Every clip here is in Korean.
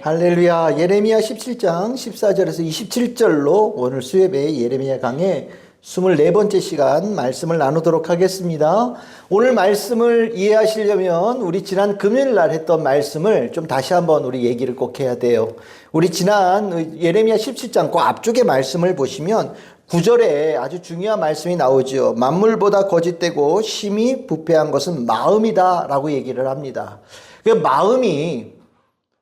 할렐루야. 예레미야 17장 14절에서 27절로 오늘 수요예배 예레미야 강의 24번째 시간 말씀을 나누도록 하겠습니다. 오늘 말씀을 이해하시려면 우리 지난 금요일 날 했던 말씀을 좀 다시 한번 우리 얘기를 꼭 해야 돼요. 우리 지난 예레미야 17장 그 앞쪽의 말씀을 보시면 9절에 아주 중요한 말씀이 나오죠. 만물보다 거짓되고 심히 부패한 것은 마음이다 라고 얘기를 합니다. 그 마음이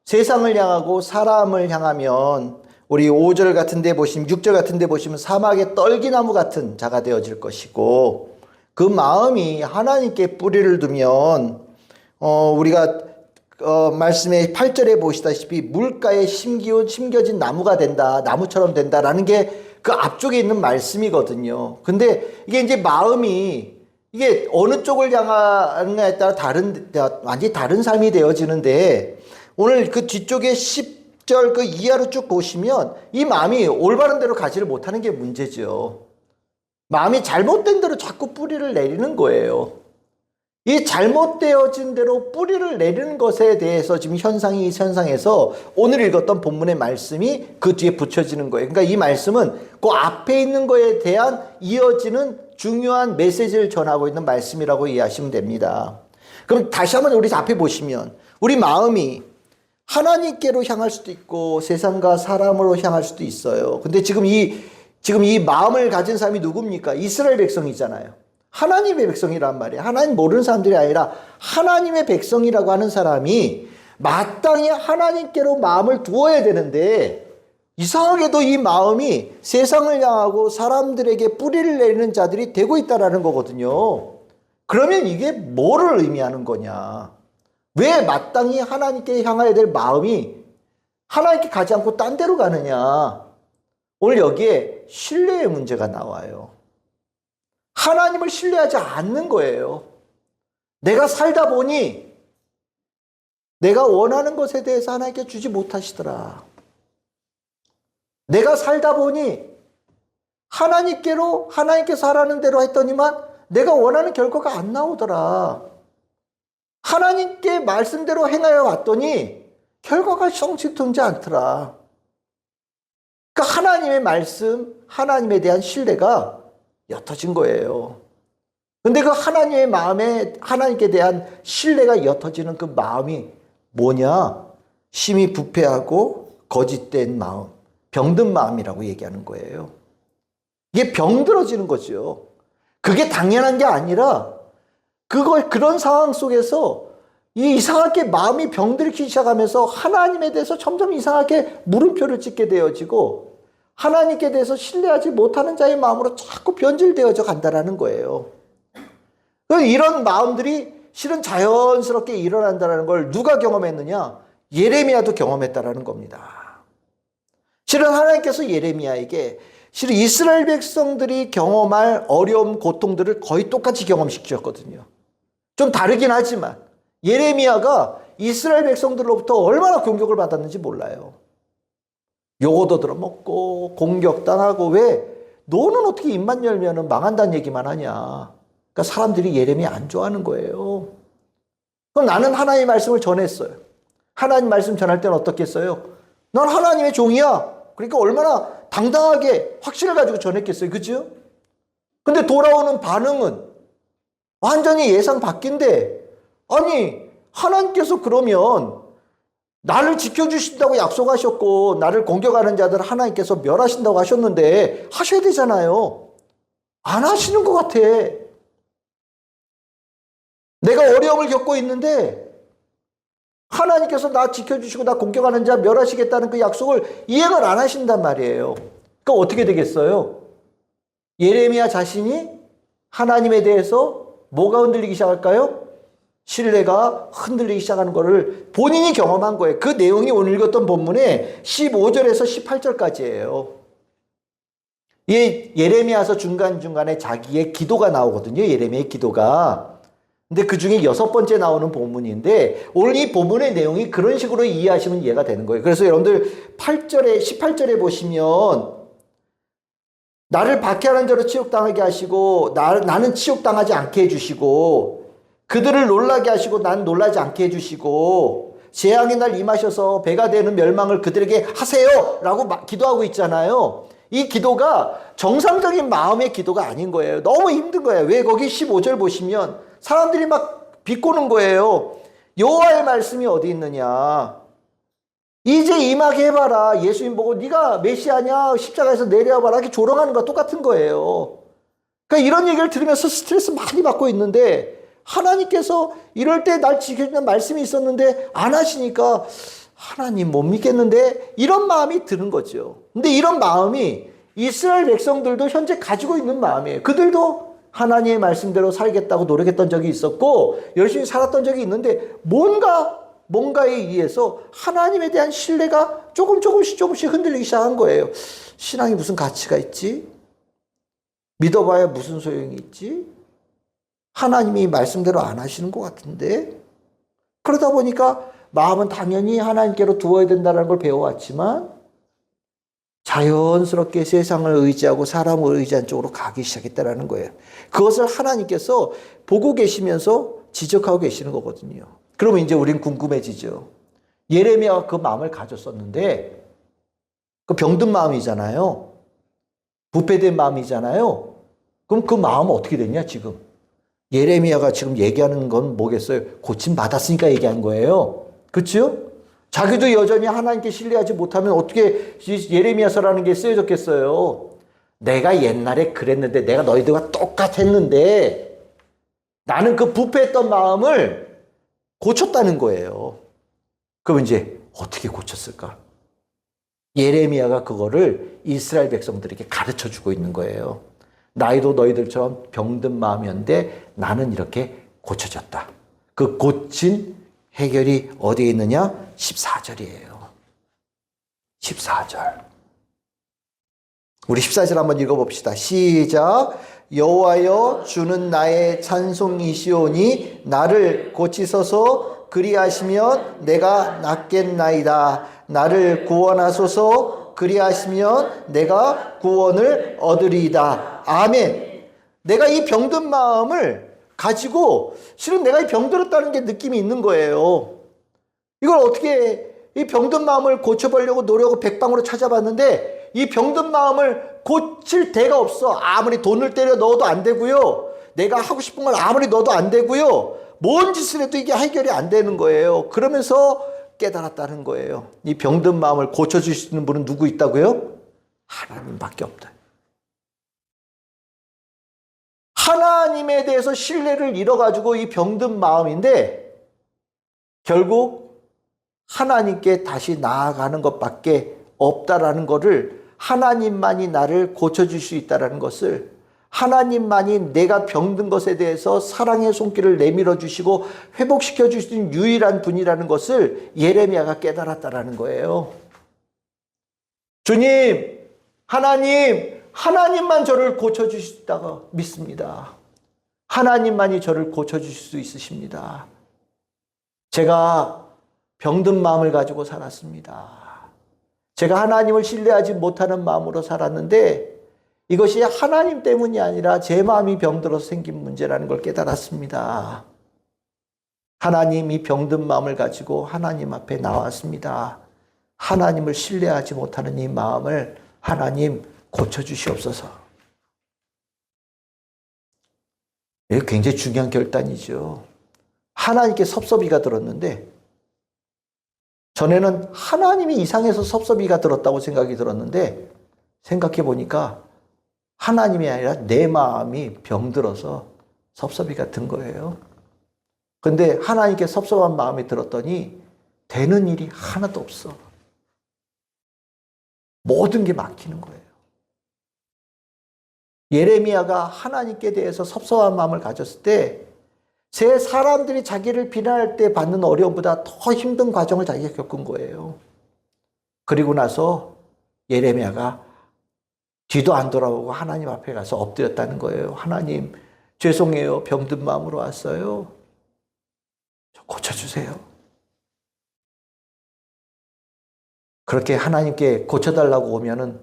세상을 향하고 사람을 향하면 우리 5절 같은 데 보시면 6절 같은 데 보시면 사막의 떨기나무 같은 자가 되어질 것이고 그 마음이 하나님께 뿌리를 두면 우리가 말씀의 8절에 보시다시피 물가에 심겨진 나무가 된다. 나무처럼 된다라는 게 그 앞쪽에 있는 말씀이거든요. 근데 이게 이제 마음이 이게 어느 쪽을 향하느냐에 따라 완전히 다른 삶이 되어지는데 오늘 그 뒤쪽에 10절 그 이하로 쭉 보시면 이 마음이 올바른 대로 가지를 못하는 게 문제죠. 마음이 잘못된 대로 자꾸 뿌리를 내리는 거예요. 이 잘못되어진 대로 뿌리를 내리는 것에 대해서 지금 이 현상에서 오늘 읽었던 본문의 말씀이 그 뒤에 붙여지는 거예요. 그러니까 이 말씀은 그 앞에 있는 거에 대한 이어지는 중요한 메시지를 전하고 있는 말씀이라고 이해하시면 됩니다. 그럼 다시 한번 우리 앞에 보시면 우리 마음이 하나님께로 향할 수도 있고 세상과 사람으로 향할 수도 있어요. 근데 지금 이 마음을 가진 사람이 누굽니까? 이스라엘 백성이잖아요. 하나님의 백성이란 말이에요. 하나님 모르는 사람들이 아니라 하나님의 백성이라고 하는 사람이 마땅히 하나님께로 마음을 두어야 되는데 이상하게도 이 마음이 세상을 향하고 사람들에게 뿌리를 내리는 자들이 되고 있다는 거거든요. 그러면 이게 뭐를 의미하는 거냐? 왜 마땅히 하나님께 향해야 될 마음이 하나님께 가지 않고 딴 데로 가느냐? 오늘 여기에 신뢰의 문제가 나와요. 하나님을 신뢰하지 않는 거예요. 내가 살다 보니 내가 원하는 것에 대해서 하나님께 주지 못하시더라. 내가 살다 보니 하나님께서 하라는 대로 했더니만 내가 원하는 결과가 안 나오더라. 하나님께 말씀대로 행하여 왔더니 결과가 성취되지 않더라. 그러니까 하나님의 말씀, 하나님에 대한 신뢰가 옅어진 거예요. 근데 그 하나님의 마음에 하나님께 대한 신뢰가 옅어지는 그 마음이 뭐냐? 심히 부패하고 거짓된 마음, 병든 마음이라고 얘기하는 거예요. 이게 병들어지는 거죠. 그게 당연한 게 아니라 그런 상황 속에서 이상하게 마음이 병들기 시작하면서 하나님에 대해서 점점 이상하게 물음표를 찍게 되어지고 하나님께 대해서 신뢰하지 못하는 자의 마음으로 자꾸 변질되어져 간다는 거예요. 이런 마음들이 실은 자연스럽게 일어난다는 걸 누가 경험했느냐? 예레미야도 경험했다는 겁니다. 실은 하나님께서 예레미야에게 실은 이스라엘 백성들이 경험할 어려움, 고통들을 거의 똑같이 경험시키셨거든요. 좀 다르긴 하지만 예레미야가 이스라엘 백성들로부터 얼마나 공격을 받았는지 몰라요. 요거도 들어먹고 공격당하고 왜 너는 어떻게 입만 열면 망한다는 얘기만 하냐. 그러니까 사람들이 예레미야 안 좋아하는 거예요. 그럼 나는 하나님의 말씀을 전했어요. 하나님 말씀 전할 때는 어떻겠어요? 난 하나님의 종이야. 그러니까 얼마나 당당하게 확신을 가지고 전했겠어요. 그죠? 근데 돌아오는 반응은 완전히 예상 밖인데 아니 하나님께서 그러면 나를 지켜주신다고 약속하셨고 나를 공격하는 자들을 하나님께서 멸하신다고 하셨는데 하셔야 되잖아요. 안 하시는 것 같아. 내가 어려움을 겪고 있는데 하나님께서 나 지켜주시고 나 공격하는 자 멸하시겠다는 그 약속을 이행을 안 하신단 말이에요. 그러니까 어떻게 되겠어요? 예레미야 자신이 하나님에 대해서 뭐가 흔들리기 시작할까요? 신뢰가 흔들리기 시작하는 것을 본인이 경험한 거예요. 그 내용이 오늘 읽었던 본문의 15절에서 18절까지예요. 이 예레미야서 중간중간에 자기의 기도가 나오거든요. 예레미야의 기도가. 근데 그 중에 6번째 나오는 본문인데 오늘 이 본문의 내용이 그런 식으로 이해하시면 이해가 되는 거예요. 그래서 여러분들 18절에 보시면 나를 박해하는 자로 치욕당하게 하시고 나는 치욕당하지 않게 해주시고 그들을 놀라게 하시고 난 놀라지 않게 해주시고 재앙의 날 임하셔서 배가 되는 멸망을 그들에게 하세요 라고 기도하고 있잖아요. 이 기도가 정상적인 마음의 기도가 아닌 거예요. 너무 힘든 거예요. 왜? 거기 15절 보시면 사람들이 막 비꼬는 거예요. 여호와의 말씀이 어디 있느냐. 이제 임하게 해봐라. 예수님 보고 네가 메시아냐, 십자가에서 내려와봐라, 이렇게 조롱하는 거 똑같은 거예요. 그러니까 이런 얘기를 들으면서 스트레스 많이 받고 있는데, 하나님께서 이럴 때 날 지켜주는 말씀이 있었는데 안 하시니까 하나님 못 믿겠는데, 이런 마음이 드는 거죠. 근데 이런 마음이 이스라엘 백성들도 현재 가지고 있는 마음이에요. 그들도 하나님의 말씀대로 살겠다고 노력했던 적이 있었고 열심히 살았던 적이 있는데, 뭔가에 의해서 하나님에 대한 신뢰가 조금씩 흔들리기 시작한 거예요. 신앙이 무슨 가치가 있지? 믿어봐야 무슨 소용이 있지? 하나님이 말씀대로 안 하시는 것 같은데? 그러다 보니까 마음은 당연히 하나님께로 두어야 된다는 걸 배워왔지만 자연스럽게 세상을 의지하고 사람을 의지한 쪽으로 가기 시작했다는 거예요. 그것을 하나님께서 보고 계시면서 지적하고 계시는 거거든요. 그러면 이제 우린 궁금해지죠. 예레미야가 그 마음을 가졌었는데, 그 병든 마음이잖아요. 부패된 마음이잖아요. 그럼 그 마음은 어떻게 됐냐, 지금? 예레미야가 지금 얘기하는 건 뭐겠어요? 고침 받았으니까 얘기한 거예요. 그렇죠? 자기도 여전히 하나님께 신뢰하지 못하면 어떻게 예레미야서라는 게 쓰여졌겠어요? 내가 옛날에 그랬는데, 내가 너희들과 똑같았는데, 나는 그 부패했던 마음을 고쳤다는 거예요. 그럼 이제 어떻게 고쳤을까? 예레미야가 그거를 이스라엘 백성들에게 가르쳐 주고 있는 거예요. 나이도 너희들처럼 병든 마음이었는데 나는 이렇게 고쳐졌다. 그 고친 해결이 어디에 있느냐? 14절이에요. 14절. 우리 14절 한번 읽어봅시다. 시작. 여호와여, 주는 나의 찬송이시오니 나를 고치소서. 그리하시면 내가 낫겠나이다. 나를 구원하소서. 그리하시면 내가 구원을 얻으리이다. 아멘. 내가 이 병든 마음을 가지고 실은 내가 이 병들었다는 게 느낌이 있는 거예요. 이걸 어떻게, 이 병든 마음을 고쳐보려고 노력을 백방으로 찾아봤는데 이 병든 마음을 고칠 데가 없어. 아무리 돈을 때려 넣어도 안 되고요. 내가 하고 싶은 걸 아무리 넣어도 안 되고요. 뭔 짓을 해도 이게 해결이 안 되는 거예요. 그러면서 깨달았다는 거예요. 이 병든 마음을 고쳐줄 수 있는 분은 누구 있다고요? 하나님밖에 없다. 하나님에 대해서 신뢰를 잃어가지고 이 병든 마음인데 결국 하나님께 다시 나아가는 것밖에 없다라는 것을, 하나님만이 나를 고쳐줄 수 있다는 것을, 하나님만이 내가 병든 것에 대해서 사랑의 손길을 내밀어 주시고 회복시켜 주시는 유일한 분이라는 것을 예레미야가 깨달았다라는 거예요. 주님, 하나님만 저를 고쳐주실 수 있다고 믿습니다. 하나님만이 저를 고쳐주실 수 있으십니다. 제가 병든 마음을 가지고 살았습니다. 제가 하나님을 신뢰하지 못하는 마음으로 살았는데 이것이 하나님 때문이 아니라 제 마음이 병들어서 생긴 문제라는 걸 깨달았습니다. 하나님이 병든 마음을 가지고 하나님 앞에 나왔습니다. 하나님을 신뢰하지 못하는 이 마음을 하나님 고쳐주시옵소서. 이게 굉장히 중요한 결단이죠. 하나님께 섭섭이가 들었는데, 전에는 하나님이 이상해서 섭섭이가 들었다고 생각이 들었는데 생각해 보니까 하나님이 아니라 내 마음이 병들어서 섭섭이가 든 거예요. 근데 하나님께 섭섭한 마음이 들었더니 되는 일이 하나도 없어. 모든 게 막히는 거예요. 예레미야가 하나님께 대해서 섭섭한 마음을 가졌을 때 제 사람들이 자기를 비난할 때 받는 어려움보다 더 힘든 과정을 자기가 겪은 거예요. 그리고 나서 예레미야가 뒤도 안 돌아보고 하나님 앞에 가서 엎드렸다는 거예요. 하나님, 죄송해요. 병든 마음으로 왔어요. 저 고쳐주세요. 그렇게 하나님께 고쳐달라고 오면은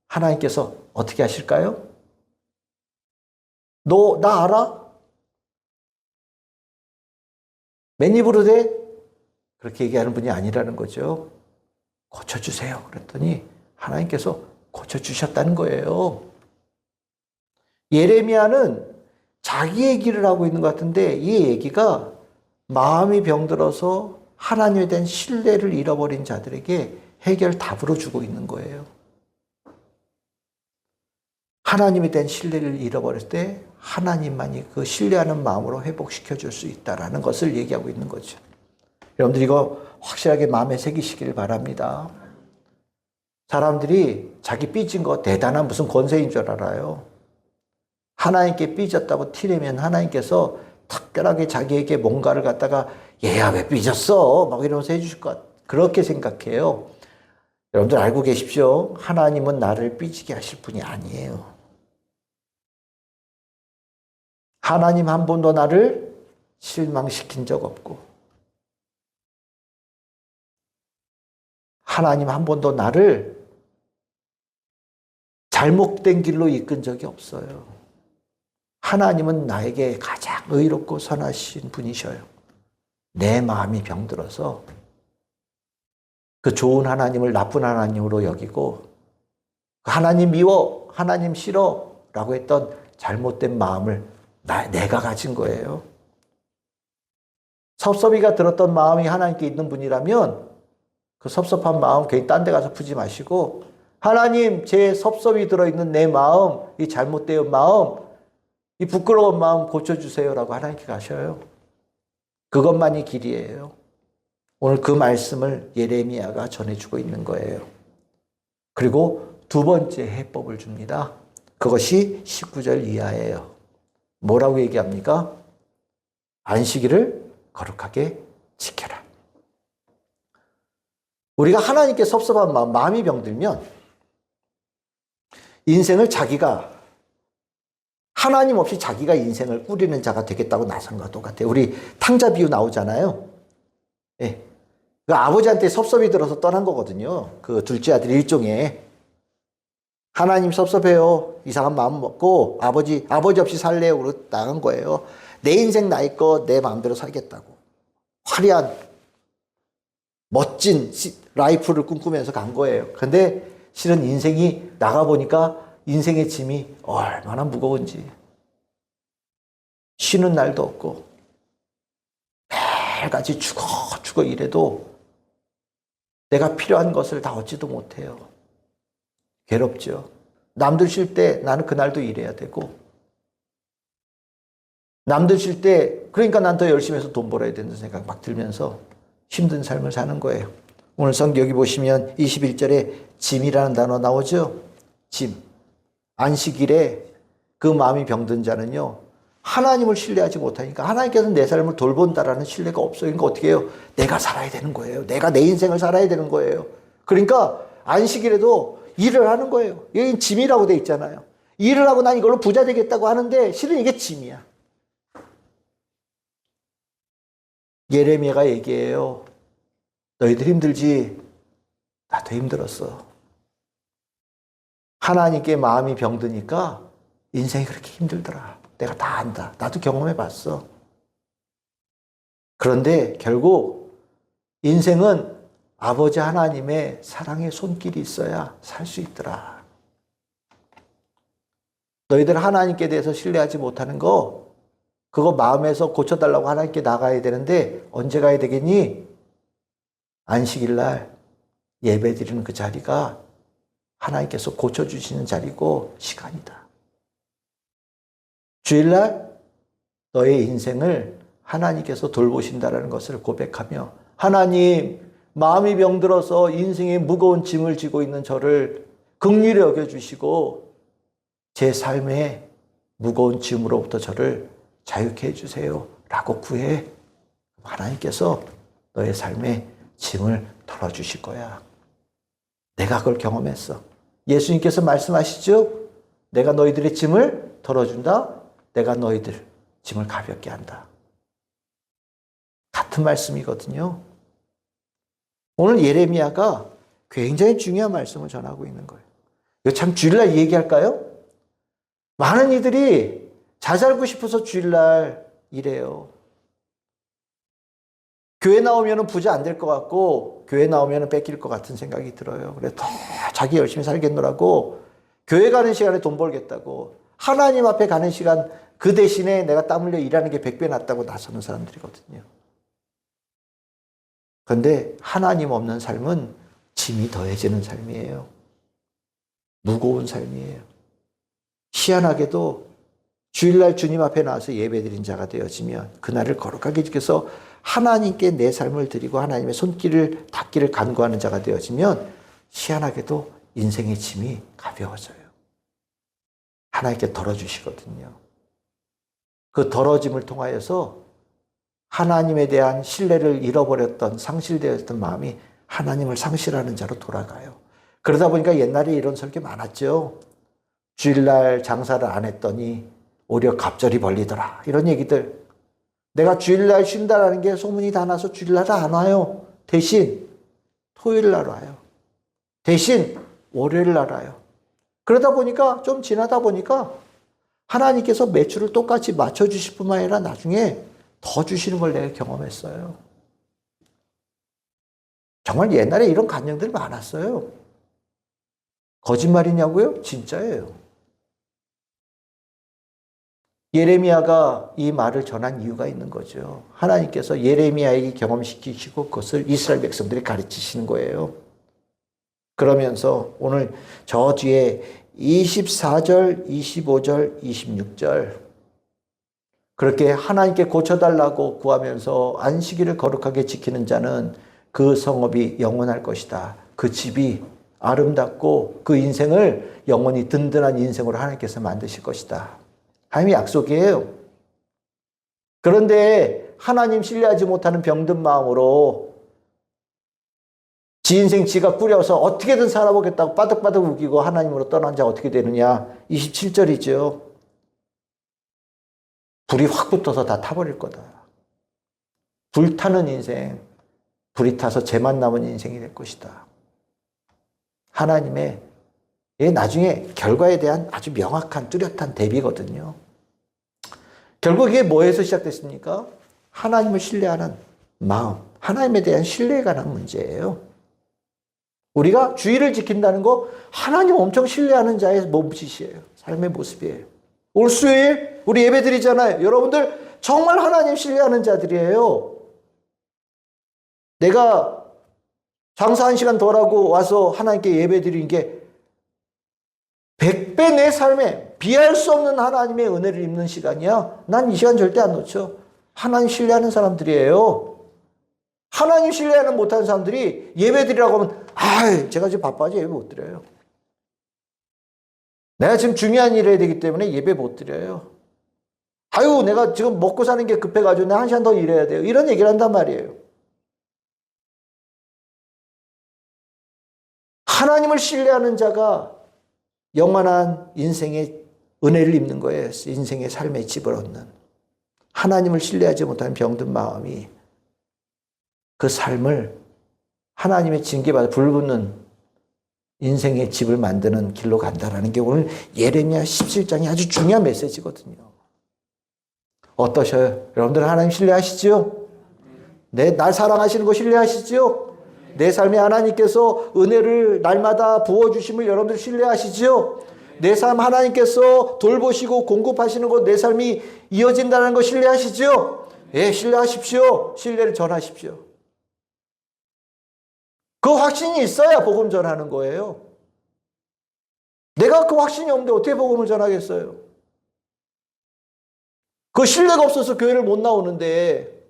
하나님께서 어떻게 하실까요? 너 나 알아? 맨입으로 돼? 그렇게 얘기하는 분이 아니라는 거죠. 고쳐주세요. 그랬더니 하나님께서 고쳐주셨다는 거예요. 예레미야는 자기 얘기를 하고 있는 것 같은데 이 얘기가 마음이 병들어서 하나님에 대한 신뢰를 잃어버린 자들에게 해결 답으로 주고 있는 거예요. 하나님에 대한 신뢰를 잃어버릴 때 하나님만이 그 신뢰하는 마음으로 회복시켜 줄 수 있다는 것을 얘기하고 있는 거죠. 여러분들 이거 확실하게 마음에 새기시길 바랍니다. 사람들이 자기 삐진 거 대단한 무슨 권세인 줄 알아요. 하나님께 삐졌다고 티내면 하나님께서 특별하게 자기에게 뭔가를 갖다가 얘야 왜 삐졌어? 막 이러면서 해주실 것 같아요. 그렇게 생각해요. 여러분들 알고 계십시오. 하나님은 나를 삐지게 하실 분이 아니에요. 하나님 한 번도 나를 실망시킨 적 없고 하나님 한 번도 나를 잘못된 길로 이끈 적이 없어요. 하나님은 나에게 가장 의롭고 선하신 분이셔요. 내 마음이 병들어서 그 좋은 하나님을 나쁜 하나님으로 여기고 하나님 미워, 하나님 싫어 라고 했던 잘못된 마음을 내가 가진 거예요. 섭섭이가 들었던 마음이 하나님께 있는 분이라면 그 섭섭한 마음 괜히 딴 데 가서 푸지 마시고 하나님 제 섭섭이 들어있는 내 마음, 이 잘못된 마음, 이 부끄러운 마음 고쳐주세요라고 하나님께 가셔요. 그것만이 길이에요. 오늘 그 말씀을 예레미야가 전해주고 있는 거예요. 그리고 두 번째 해법을 줍니다. 그것이 19절 이하예요. 뭐라고 얘기합니까? 안식일을 거룩하게 지켜라. 우리가 하나님께 섭섭한 마음, 마음이 병들면 인생을 자기가 하나님 없이 자기가 인생을 꾸리는 자가 되겠다고 나선 것과 똑같아요. 우리 탕자 비유 나오잖아요. 예. 그 아버지한테 섭섭이 들어서 떠난 거거든요. 그 둘째 아들 일종의 하나님 섭섭해요. 이상한 마음 먹고 아버지 없이 살래요. 그러고 나간 거예요. 내 인생 나의 거 내 마음대로 살겠다고. 화려한 멋진 라이프를 꿈꾸면서 간 거예요. 근데 실은 인생이 나가보니까 인생의 짐이 얼마나 무거운지. 쉬는 날도 없고 매일같이 죽어 일해도 내가 필요한 것을 다 얻지도 못해요. 괴롭죠. 남들 쉴 때 나는 그날도 일해야 되고 남들 쉴 때 그러니까 난 더 열심히 해서 돈 벌어야 된다는 생각 막 들면서 힘든 삶을 사는 거예요. 오늘 성경 여기 보시면 21절에 짐이라는 단어 나오죠. 짐. 안식일에 그 마음이 병든 자는요. 하나님을 신뢰하지 못하니까 하나님께서 내 삶을 돌본다라는 신뢰가 없어요. 그러니까 어떻게 해요? 내가 살아야 되는 거예요. 내가 내 인생을 살아야 되는 거예요. 그러니까 안식일에도 일을 하는 거예요. 여기 짐이라고 돼 있잖아요. 일을 하고 난 이걸로 부자 되겠다고 하는데 실은 이게 짐이야. 예레미야가 얘기해요. 너희들 힘들지? 나도 힘들었어. 하나님께 마음이 병드니까 인생이 그렇게 힘들더라. 내가 다 안다. 나도 경험해 봤어. 그런데 결국 인생은 아버지 하나님의 사랑의 손길이 있어야 살 수 있더라. 너희들 하나님께 대해서 신뢰하지 못하는 거 그거 마음에서 고쳐달라고 하나님께 나가야 되는데 언제 가야 되겠니? 안식일 날 예배 드리는 그 자리가 하나님께서 고쳐주시는 자리고 시간이다. 주일날 너의 인생을 하나님께서 돌보신다는 것을 고백하며 하나님 마음이 병들어서 인생의 무거운 짐을 지고 있는 저를 긍휼히 여겨주시고 제 삶의 무거운 짐으로부터 저를 자유케 해주세요 라고 구해. 하나님께서 너의 삶의 짐을 털어주실 거야. 내가 그걸 경험했어. 예수님께서 말씀하시죠. 내가 너희들의 짐을 털어준다. 내가 너희들 짐을 가볍게 한다. 같은 말씀이거든요. 오늘 예레미야가 굉장히 중요한 말씀을 전하고 있는 거예요. 이거 참 주일날 얘기할까요? 많은 이들이 잘 살고 싶어서 주일날 일해요. 교회 나오면 부자 안 될 것 같고 교회 나오면 뺏길 것 같은 생각이 들어요. 그래서 더 자기 열심히 살겠노라고 교회 가는 시간에 돈 벌겠다고 하나님 앞에 가는 시간 그 대신에 내가 땀 흘려 일하는 게 100배 낫다고 나서는 사람들이거든요. 그런데 하나님 없는 삶은 짐이 더해지는 삶이에요. 무거운 삶이에요. 희한하게도 주일날 주님 앞에 나와서 예배드린 자가 되어지면 그날을 거룩하게 지켜서 하나님께 내 삶을 드리고 하나님의 손길을 닿기를 간구하는 자가 되어지면 희한하게도 인생의 짐이 가벼워져요. 하나님께 덜어주시거든요. 그 덜어짐을 통하여서 하나님에 대한 신뢰를 잃어버렸던 상실되었던 마음이 하나님을 상실하는 자로 돌아가요. 그러다 보니까 옛날에 이런 설교 많았죠. 주일날 장사를 안 했더니 오히려 갑절이 벌리더라. 이런 얘기들. 내가 주일날 쉰다라는 게 소문이 다 나서 주일날 안 와요. 대신 토요일날 와요. 대신 월요일날 와요. 그러다 보니까 좀 지나다 보니까 하나님께서 매출을 똑같이 맞춰주실 뿐만 아니라 나중에 더 주시는 걸 내가 경험했어요. 정말 옛날에 이런 간증들 많았어요. 거짓말이냐고요? 진짜예요. 예레미야가 이 말을 전한 이유가 있는 거죠. 하나님께서 예레미야에게 경험시키시고 그것을 이스라엘 백성들이 가르치시는 거예요. 그러면서 오늘 저 뒤에 24절, 25절, 26절 그렇게 하나님께 고쳐달라고 구하면서 안식일을 거룩하게 지키는 자는 그 성읍이 영원할 것이다. 그 집이 아름답고 그 인생을 영원히 든든한 인생으로 하나님께서 만드실 것이다. 하나님의 약속이에요. 그런데 하나님 신뢰하지 못하는 병든 마음으로 지 인생 지가 꾸려서 어떻게든 살아보겠다고 바득바득 우기고 하나님으로 떠난 자가 어떻게 되느냐. 27절이죠. 불이 확 붙어서 다 타버릴 거다. 불타는 인생, 불이 타서 재만 남은 인생이 될 것이다. 하나님의 나중에 결과에 대한 아주 명확한 뚜렷한 대비거든요. 결국 이게 뭐에서 시작됐습니까? 하나님을 신뢰하는 마음, 하나님에 대한 신뢰에 관한 문제예요. 우리가 주의를 지킨다는 거 하나님 엄청 신뢰하는 자의 몸짓이에요. 삶의 모습이에요. 올 수요일 우리 예배 드리잖아요. 여러분들 정말 하나님 신뢰하는 자들이에요. 내가 장사 1시간 더 하고 와서 하나님께 예배 드리는 게 100배 내 삶에 비할 수 없는 하나님의 은혜를 입는 시간이야. 난 이 시간 절대 안 놓쳐. 하나님 신뢰하는 사람들이에요. 하나님 신뢰하는 못하는 사람들이 예배 드리라고 하면 제가 지금 바빠서 예배 못 드려요. 내가 지금 중요한 일을 해야 되기 때문에 예배 못 드려요. 내가 지금 먹고 사는 게 급해가지고 내가 1시간 더 일해야 돼요. 이런 얘기를 한단 말이에요. 하나님을 신뢰하는 자가 영원한 인생의 은혜를 입는 거예요. 인생의 삶의 집을 얻는. 하나님을 신뢰하지 못하는 병든 마음이 그 삶을 하나님의 징계받아 불붙는 인생의 집을 만드는 길로 간다라는 게 오늘 예레미야 17장이 아주 중요한 메시지거든요. 어떠셔요? 여러분들 하나님 신뢰하시죠? 네, 날 사랑하시는 거 신뢰하시죠? 내 삶에 하나님께서 은혜를 날마다 부어주심을 여러분들 신뢰하시죠? 내 삶 하나님께서 돌보시고 공급하시는 것 내 삶이 이어진다는 거 신뢰하시죠? 예, 신뢰하십시오. 신뢰를 전하십시오. 그 확신이 있어야 복음 전하는 거예요. 내가 그 확신이 없는데 어떻게 복음을 전하겠어요? 그 신뢰가 없어서 교회를 못 나오는데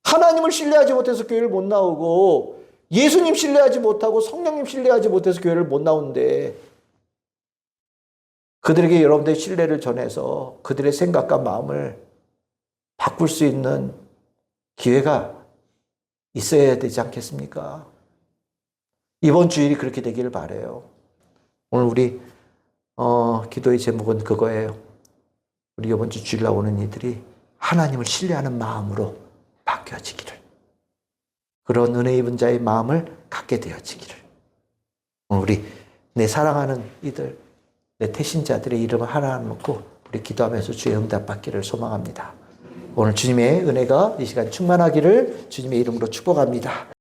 하나님을 신뢰하지 못해서 교회를 못 나오고 예수님 신뢰하지 못하고 성령님 신뢰하지 못해서 교회를 못 나오는데 그들에게 여러분들의 신뢰를 전해서 그들의 생각과 마음을 바꿀 수 있는 기회가 있어야 되지 않겠습니까? 이번 주일이 그렇게 되기를 바라요. 오늘 우리 기도의 제목은 그거예요. 우리 이번 주 주일날 오는 이들이 하나님을 신뢰하는 마음으로 바뀌어지기를. 그런 은혜 입은 자의 마음을 갖게 되어지기를. 오늘 우리 내 사랑하는 이들, 내 태신자들의 이름을 하나 놓고 우리 기도하면서 주의 응답 받기를 소망합니다. 오늘 주님의 은혜가 이 시간 충만하기를 주님의 이름으로 축복합니다.